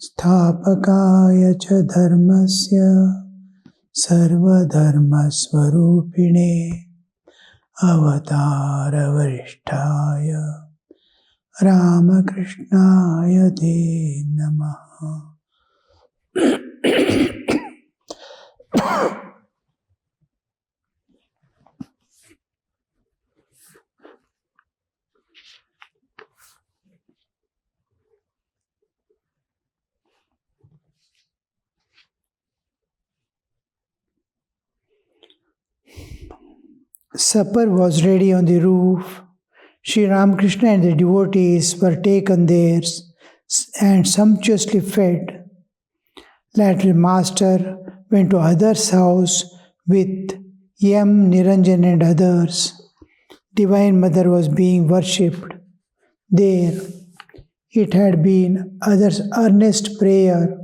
स्थापकाय च धर्मस्य सर्वधर्मस्वरूपिणे अवतारवरिष्ठाय रामकृष्णाय ते नमः। Supper was ready on the roof. Sri Ramakrishna and the devotees were taken there and sumptuously fed. Later, Master went to others' house with M. Niranjan and others. Divine Mother was being worshipped there. It had been others' earnest prayer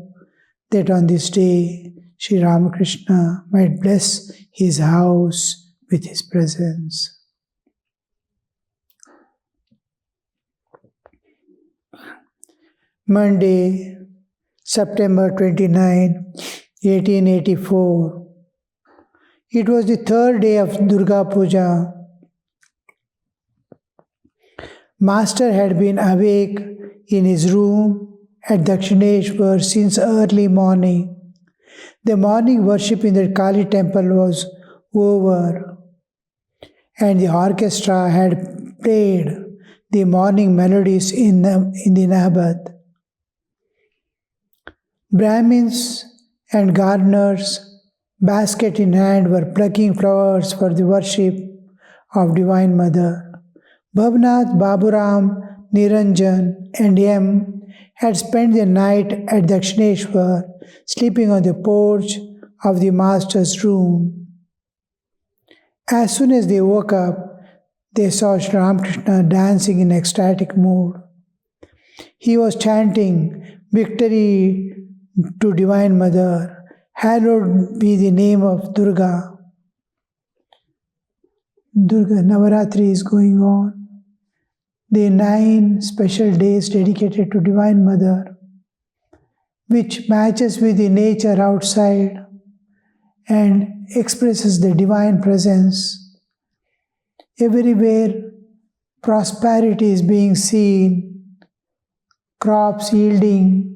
that on this day Sri Ramakrishna might bless his house with his presence. Monday, September 29, 1884. It was the third day of Durga Puja. Master had been awake in his room at Dakshineshwar since early morning. The morning worship in the Kali temple was over, and the orchestra had played the morning melodies in the Nabad. Brahmins and gardeners, basket in hand, were plucking flowers for the worship of Divine Mother. Bhavnath, Baburam, Niranjan, and M had spent the night at Dakshineshwar, sleeping on the porch of the Master's room. As soon as they woke up, they saw Sri Ramakrishna dancing in ecstatic mood. He was chanting victory to Divine Mother, hallowed be the name of Durga. Durga Navaratri is going on. The 9 special days dedicated to Divine Mother, which matches with the nature outside and expresses the divine presence. Everywhere prosperity is being seen, crops yielding,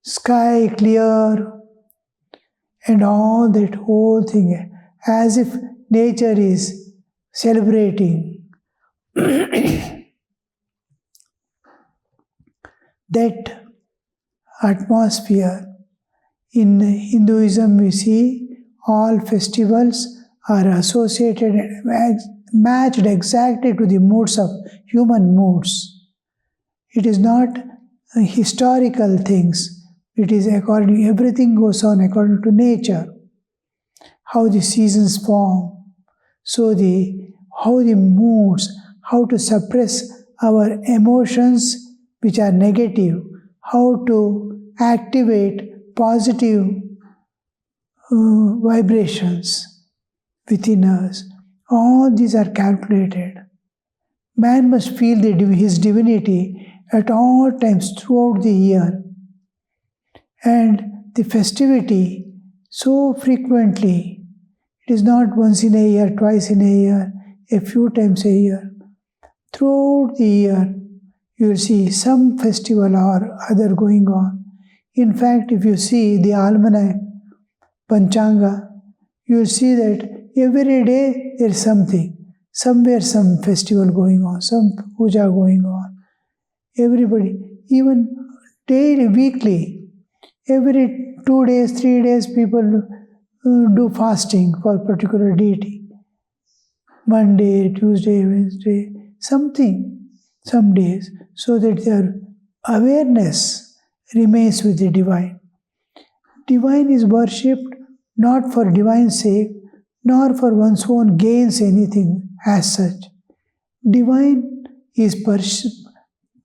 sky clear, and all that whole thing, as if nature is celebrating. That atmosphere. In Hinduism, we see all festivals are associated and matched exactly to the moods of human moods. It is not historical things. It is according, everything goes on according to nature. How the seasons form. So how the moods, how to suppress our emotions which are negative, how to activate positive vibrations within us. All these are calculated. Man must feel his divinity at all times throughout the year. And the festivity, so frequently, it is not once in a year, twice in a year, a few times a year. Throughout the year, you will see some festival or other going on. In fact, if you see the almanac, Panchanga, you will see that every day there is something. Somewhere some festival going on, some puja going on. Everybody, even daily, weekly, every 2 days, 3 days, people do fasting for particular deity. Monday, Tuesday, Wednesday, something, some days, so that their awareness remains with the divine. Divine is worshipped not for divine's sake, nor for one's own gains anything as such. Divine is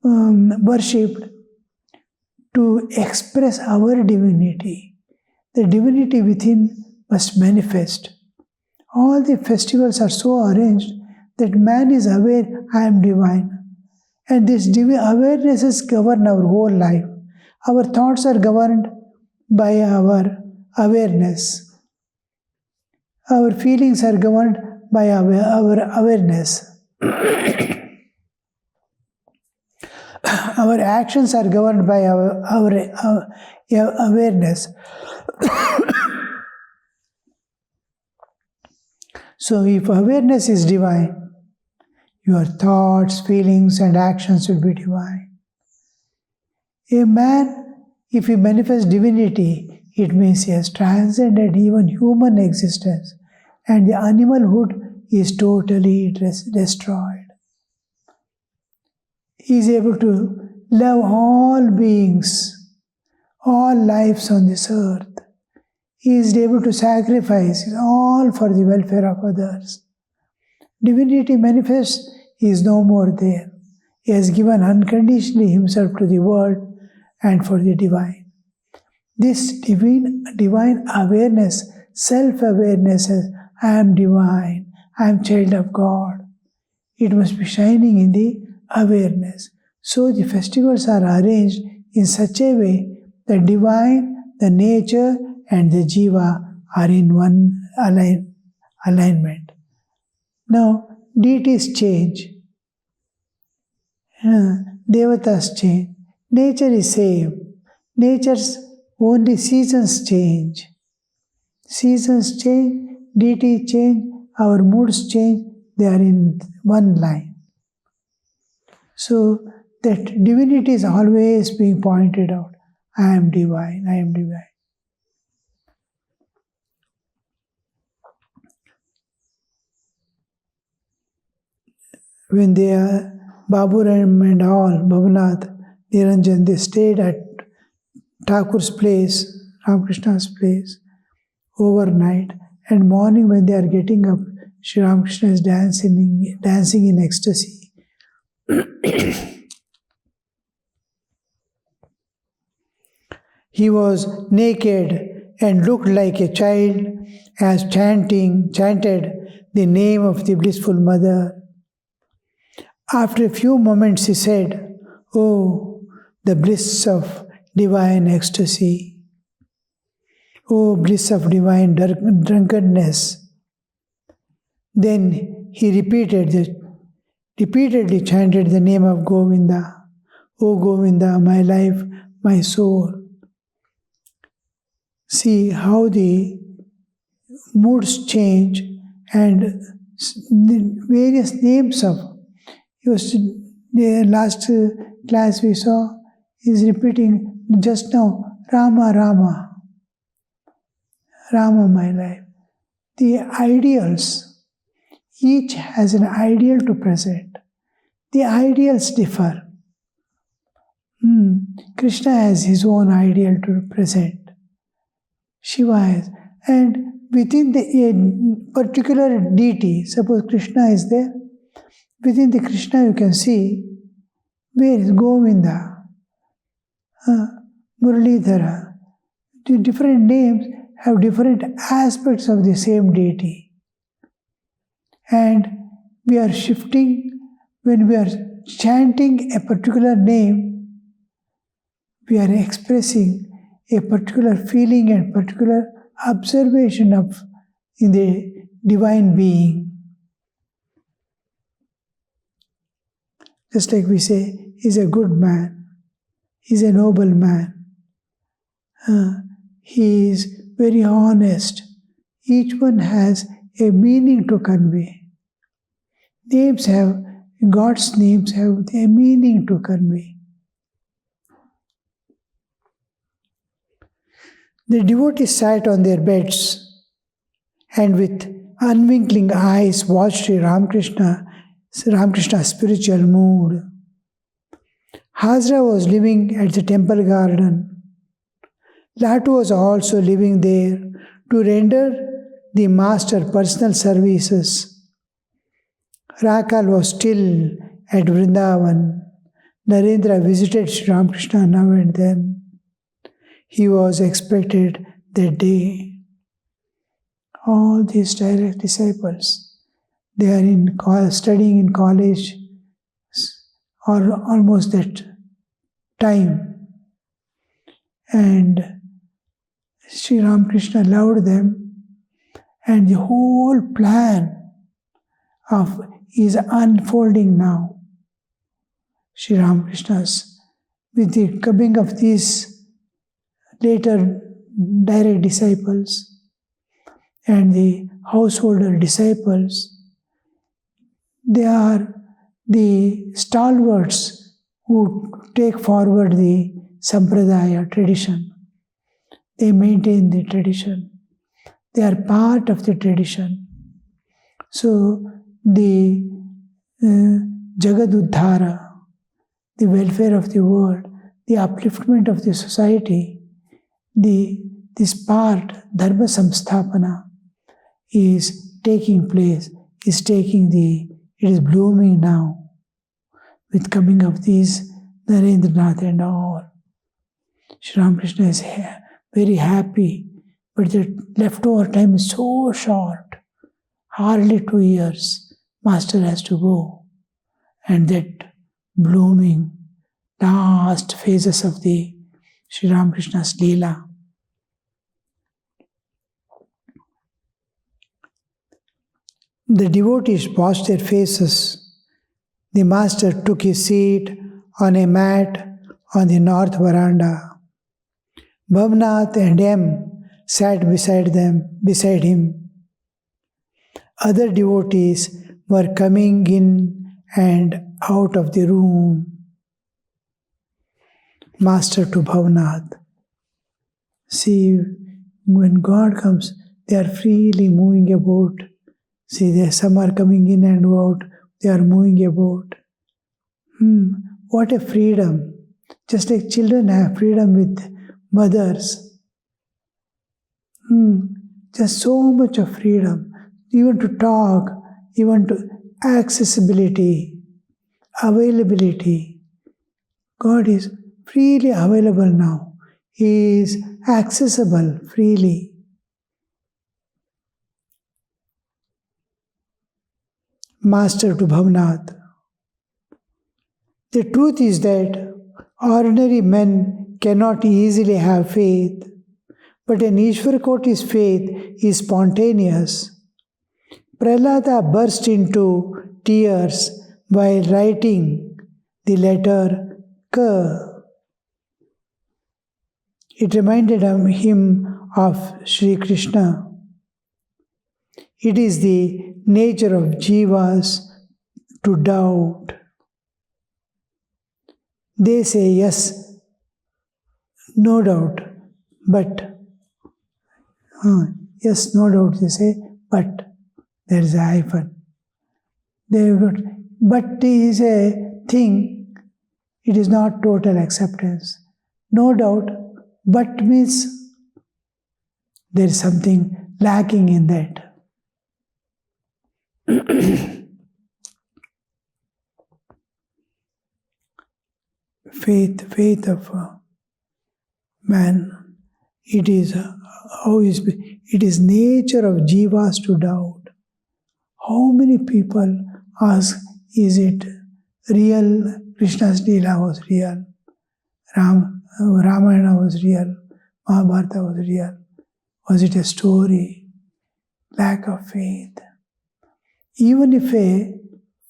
worshipped to express our divinity. The divinity within must manifest. All the festivals are so arranged that man is aware, I am divine. And this divine awarenesses govern our whole life. Our thoughts are governed by our awareness. Our feelings are governed by our awareness. Our actions are governed by our awareness. So, if awareness is divine, your thoughts, feelings, and actions will be divine. A man, if he manifests divinity, it means he has transcended even human existence, and the animalhood is totally destroyed. He is able to love all beings, all lives on this earth. He is able to sacrifice all for the welfare of others. Divinity manifests, he is no more there. He has given unconditionally himself to the world and for the divine. This divine awareness, self-awareness as I am divine, I am child of God. It must be shining in the awareness. So the festivals are arranged in such a way that divine, the nature, and the jiva are in one alignment. Now, deities change. Devatas change. Nature is same. Nature's only seasons change. Seasons change, deities change, our moods change, they are in one line. So, that divinity is always being pointed out. I am divine, I am divine. When they are Baburam and all, Bhavanath, Niranjan, they stayed at Thakur's place, Ramakrishna's place, overnight. And morning when they are getting up, Sri Ramakrishna is dancing in ecstasy. He was naked and looked like a child as chanted the name of the blissful mother. After a few moments he said, "Oh, the bliss of divine ecstasy. Oh, bliss of divine drunkenness." Then he repeatedly chanted the name of Govinda. "Oh Govinda, my life, my soul." See how the moods change and the various names of. The last class we saw is repeating just now, Rama, Rama. Rama, my life. The ideals, each has an ideal to present. The ideals differ. Krishna has his own ideal to present. Shiva has. And within a particular deity, suppose Krishna is there, within the Krishna you can see where is Govinda, Muralidhara. The different names have different aspects of the same deity. And we are shifting, when we are chanting a particular name, we are expressing a particular feeling and particular observation of in the divine being. Just like we say, he's a good man, he's a noble man, he is very honest. Each one has a meaning to convey. God's names have a meaning to convey. The devotees sat on their beds and with unwinking eyes watched Sri Ramakrishna's spiritual mood. Hazra was living at the temple garden. Latu was also living there to render the master personal services. Rakal was still at Vrindavan. Narendra visited Sri Ramakrishna now and then. He was expected that day. All these direct disciples, they are studying in college or almost that time. and Sri Ramakrishna loved them, and the whole plan of is unfolding now. Sri Ramakrishna's, with the coming of these later direct disciples and the householder disciples, they are the stalwarts who take forward the sampradaya tradition. They maintain the tradition. They are part of the tradition. So the Jagaduddhara, the welfare of the world, the upliftment of the society, this part, Dharma Samsthapana, is taking place, it is blooming now with coming of these Narendranath and all. Sri Ramakrishna is very happy, but the leftover time is so short, hardly 2 years. Master has to go, and that blooming last phases of the Sri Ramakrishna's Leela. The devotees washed their faces. The master took his seat on a mat on the north veranda. Bhavnath and M sat beside him. Other devotees were coming in and out of the room. Master to Bhavnath. See, when God comes, they are freely moving about. See, some are coming in and out, they are moving about. What a freedom. Just like children have freedom with mothers. Just so much of freedom. Even to talk, even to accessibility, availability. God is freely available now. He is accessible freely. Master to Bhavnath. The truth is that ordinary men cannot easily have faith, but an Ishvarakoti's faith is spontaneous. Prahlada burst into tears while writing the letter K. It reminded him of Sri Krishna. It is the nature of jivas to doubt. They say yes, no doubt, but yes, no doubt, they say, but there is a hyphen. But is a thing, it is not total acceptance. No doubt, but means there is something lacking in that. Faith of man, it is nature of jivas to doubt. How many people ask, is it real? Krishna's Leela was real. Ramayana was real. Mahabharata was real. Was it a story? Lack of faith. Even if a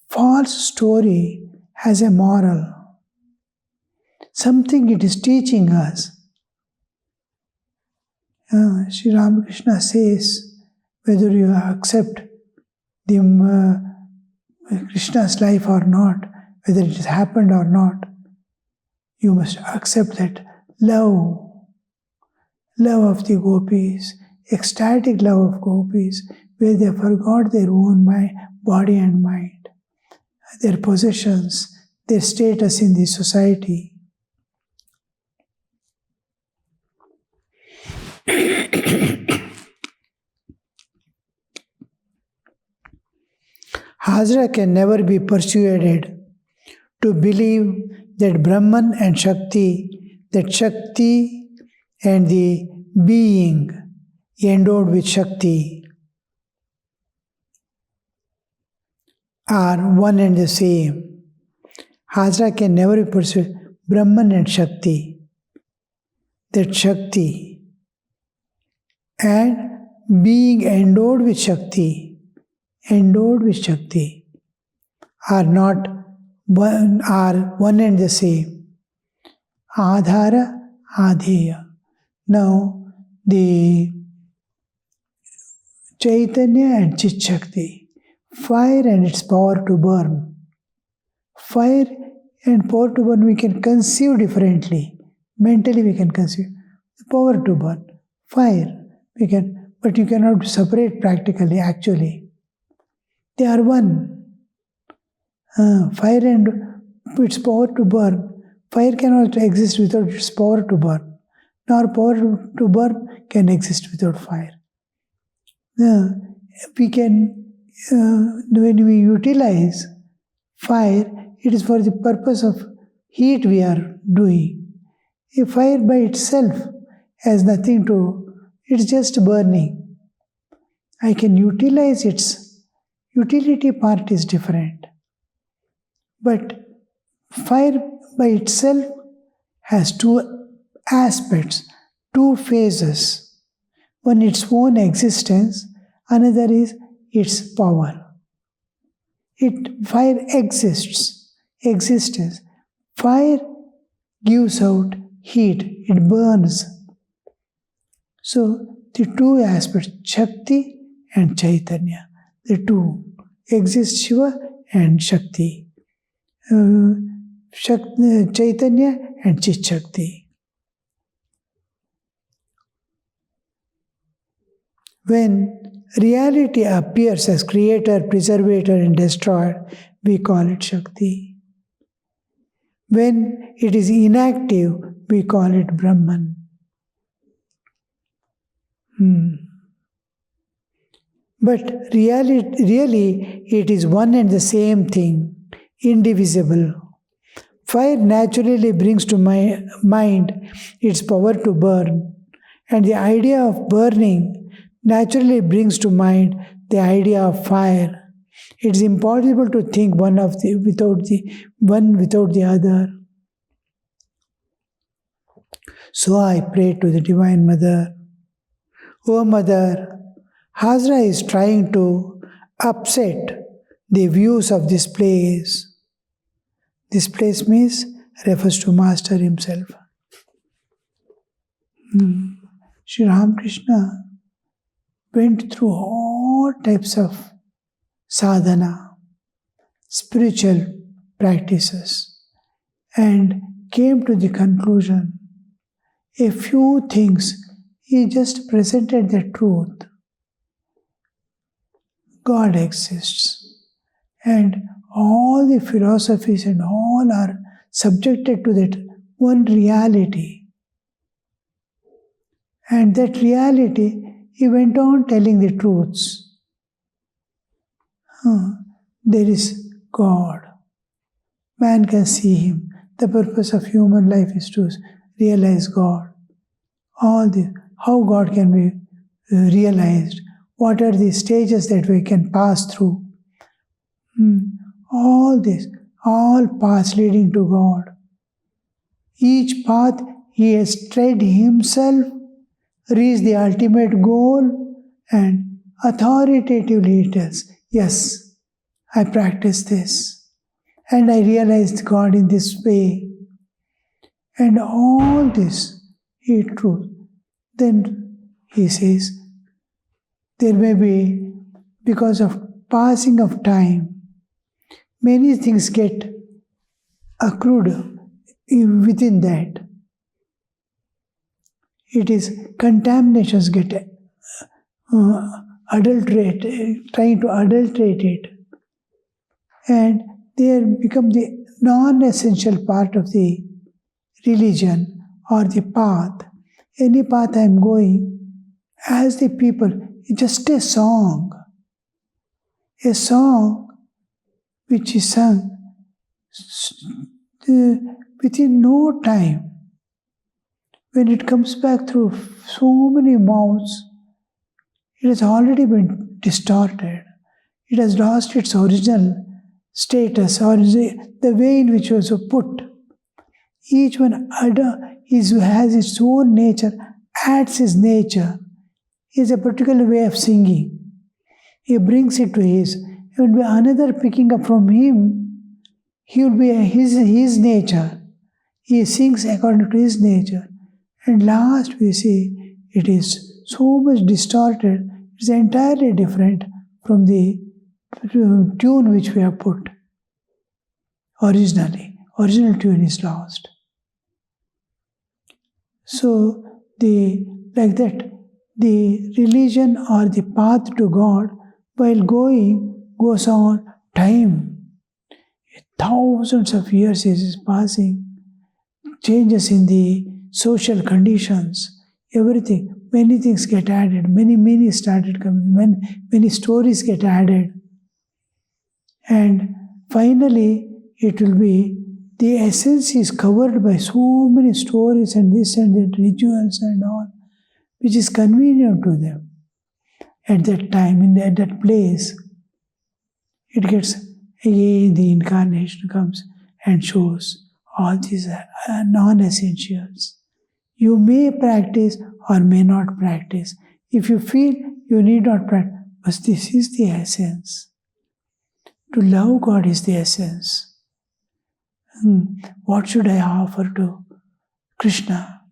false story has a moral, something it is teaching us. Sri Ramakrishna says, whether you accept the Krishna's life or not, whether it has happened or not, you must accept that love of the gopis, ecstatic love of gopis, where they forgot their own body and mind, their possessions, their status in the society. Hazra can never be persuaded to believe that Brahman and Shakti, that Shakti and the being endowed with Shakti are one and the same. Hazra can never be persuaded. Brahman and Shakti. that Shakti and being endowed with Shakti are not one, are one and the same. Adhara, Adheya. Now, the Chaitanya and Chit Shakti, fire and its power to burn. Fire and power to burn we can conceive differently. Mentally we can conceive. The power to burn. Fire we can, but you cannot separate practically, actually. They are one. Fire and its power to burn. Fire cannot exist without its power to burn. Nor power to burn can exist without fire. We can, when we utilize fire, it is for the purpose of heat we are doing. A fire by itself has nothing to, it's just burning. I can utilize its utility part is different. But fire by itself has two aspects, two phases. One its own existence, another is its power. Fire exists, existence. Fire gives out heat, it burns. So the two aspects, Shakti and Chaitanya, the two exist, Shiva and Shakti. Chaitanya and Chit Shakti. When reality appears as creator, preservator, and destroyer, we call it Shakti. When it is inactive, we call it Brahman. But really, it is one and the same thing, indivisible. Fire naturally brings to my mind its power to burn, and the idea of burning naturally brings to mind the idea of fire. It is impossible to think one without the other. So I pray to the Divine Mother, O Mother, Hazra is trying to upset the views of this place. This place refers to Master himself. Sri Ramakrishna went through all types of sadhana, spiritual practices, and came to the conclusion. A few things, he just presented the truth. God exists, and all the philosophies and all are subjected to that one reality. And that reality, he went on telling the truths. There is God. Man can see Him. The purpose of human life is to realize God. How God can be realized. What are the stages that we can pass through? All paths leading to God. Each path he has tread himself, reached the ultimate goal, and authoritatively he tells, yes, I practiced this, and I realized God in this way. And all this is true. Then he says, there may be, because of passing of time, many things get accrued within that. It is contaminations get adulterated, trying to adulterate it. And they become the non-essential part of the religion or the path. Any path I am going, as the people, it's just a song which is sung within no time. When it comes back through so many mouths, it has already been distorted. It has lost its original status or the way in which it was put. Each one has its own nature, adds his nature. Is a particular way of singing. He brings it to his. It will be another picking up from him. He will be his nature. He sings according to his nature. And last we see it is so much distorted. It's entirely different from the tune which we have put originally. Original tune is lost. So like that, the religion or the path to God, while goes on time. Thousands of years is passing. Changes in the social conditions, everything. Many things get added. Many started coming. Many stories get added. And finally, it will be the essence is covered by so many stories and this and that, rituals and all, which is convenient to them at that time, at that place. It gets, again, the incarnation comes and shows all these are non-essentials. You may practice or may not practice. If you feel you need not practice, but this is the essence. To love God is the essence. What should I offer to Krishna?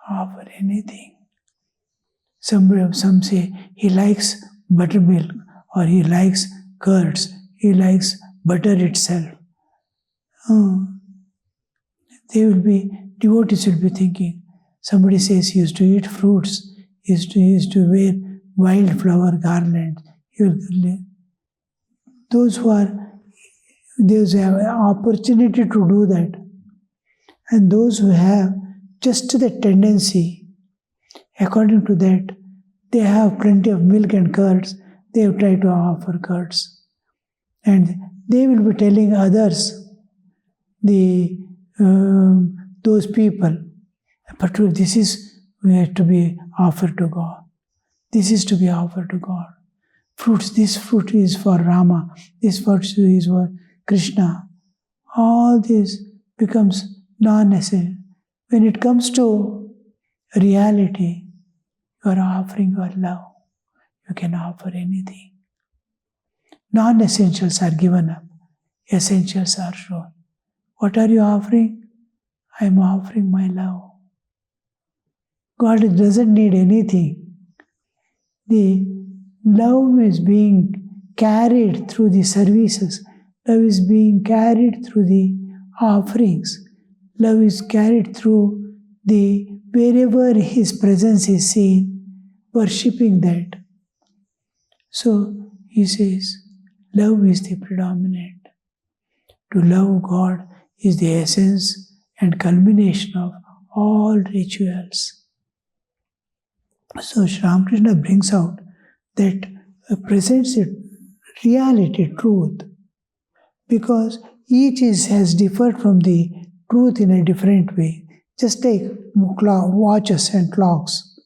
Offer anything. Some say he likes buttermilk, or he likes curds, he likes butter itself. Devotees will be thinking. Somebody says he used to eat fruits, he used to wear wildflower garlands. Those who have an opportunity to do that, and those who have just the tendency, according to that, they have plenty of milk and curds, they have tried to offer curds. And they will be telling others, those people, but this is to be offered to God. This is to be offered to God. Fruits, this fruit is for Rama, this fruit is for Krishna. All this becomes non-essential. When it comes to reality, you are offering your love. You can offer anything. Non-essentials are given up. Essentials are shown. What are you offering? I am offering my love. God doesn't need anything. The love is being carried through the services. Love is being carried through the offerings. Love is carried through the wherever His presence is seen, worshipping that. So he says, love is the predominant. To love God is the essence and culmination of all rituals. So Sri Ramakrishna brings out that presents a reality, truth, because each has differed from the truth in a different way. Just take watches and clocks.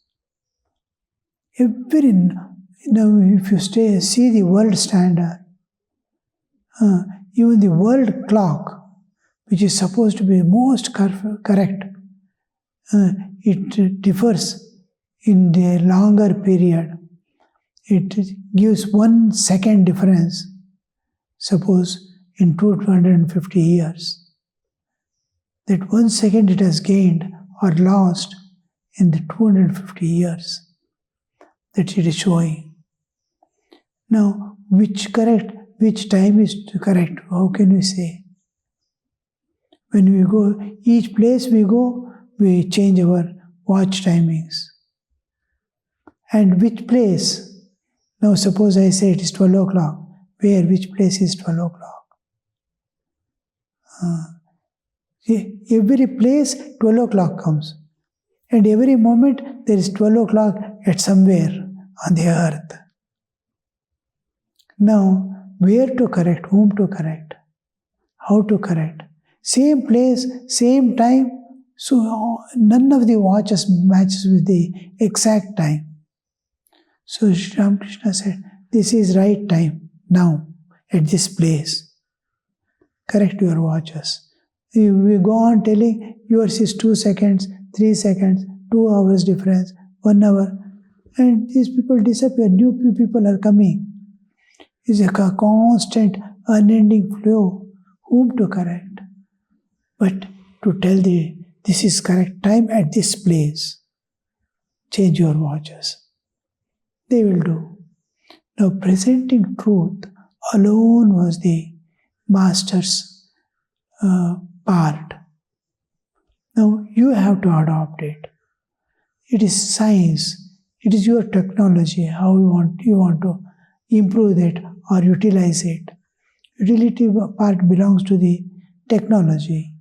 If you see the world standard, even the world clock, which is supposed to be most correct, it differs in the longer period. It gives 1 second difference, suppose in 250 years. That 1 second it has gained or lost in the 250 years that it is showing. Now, which time is correct? How can we say? When we go, each place we go, we change our watch timings. And which place? Now suppose I say it is 12 o'clock. Which place is 12 o'clock? Every place 12 o'clock comes. And every moment there is 12 o'clock at somewhere on the earth. Now, where to correct, whom to correct, how to correct. Same place, same time, so none of the watches matches with the exact time. So Sri Ramakrishna said, this is right time, now, at this place. Correct your watches. We go on telling yours is 2 seconds, 3 seconds, 2 hours difference, 1 hour, and these people disappear. New people are coming. It's a constant, unending flow. Whom to correct? But to tell this is correct time at this place. Change your watches. They will do. Now, presenting truth alone was the master's part. Now, you have to adopt it. It is science. It is your technology, how you want to improve it or utilize it. Utility part belongs to the technology.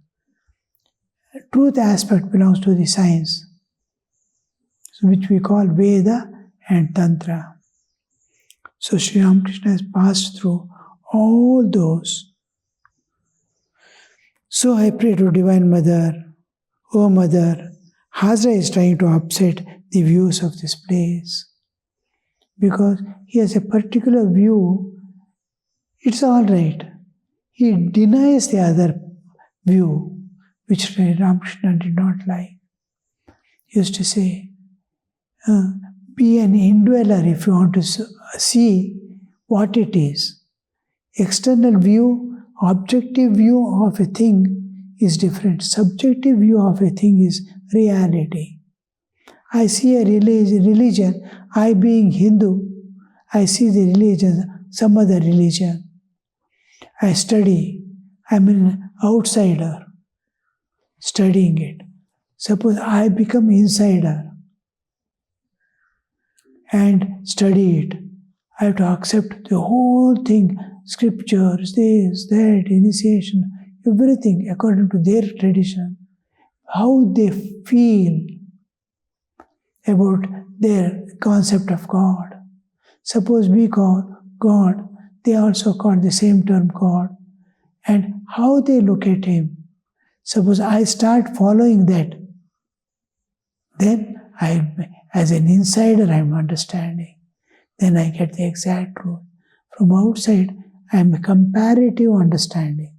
Truth aspect belongs to the science, which we call Veda and Tantra. So Sri Ramakrishna has passed through all those. So I pray to Divine Mother, oh Mother, Hazra is trying to upset the views of this place. Because he has a particular view, it's all right. He denies the other view, which Sri Ramakrishna did not like. He used to say, be an indweller if you want to see what it is. External view, objective view of a thing is different. Subjective view of a thing is reality. I see a religion, I being Hindu, I see the religion, some other religion. I study, I'm an outsider studying it. Suppose I become insider and study it. I have to accept the whole thing, scriptures, this, that, initiation, everything according to their tradition. How they feel about their concept of God. Suppose we call God, they also call the same term God. And how they look at Him. Suppose I start following that, then as an insider, I'm understanding. Then I get the exact truth. From outside, I'm a comparative understanding.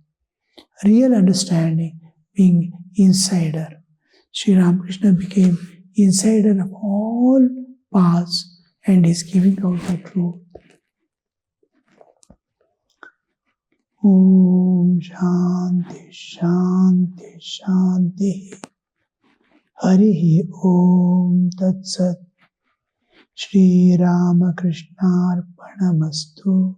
Real understanding being insider. Sri Ramakrishna became insider of all paths and is giving out the truth. Om Shanti Shanti Shanti Harihi Om Tat Sat Shri Ramakrishna Arpanamastu.